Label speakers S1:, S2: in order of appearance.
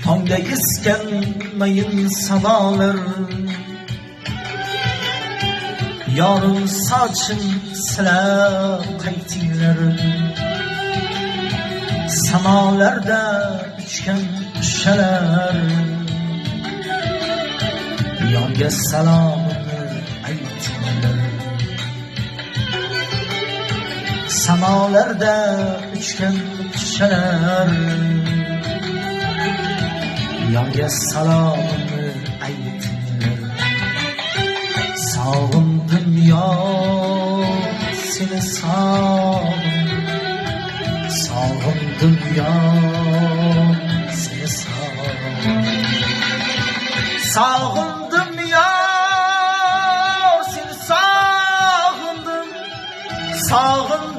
S1: Tongda esken mayın sadalar, yarın saçın silah qaytinglar. Samalarda uchgan qushlar, yonga salomini aytinglar. Samalarda uchgan qushlar, yonga salomini aytinglar. Sog'indim yo seni sog'indim yo seni sog'indim yo seni sog'indim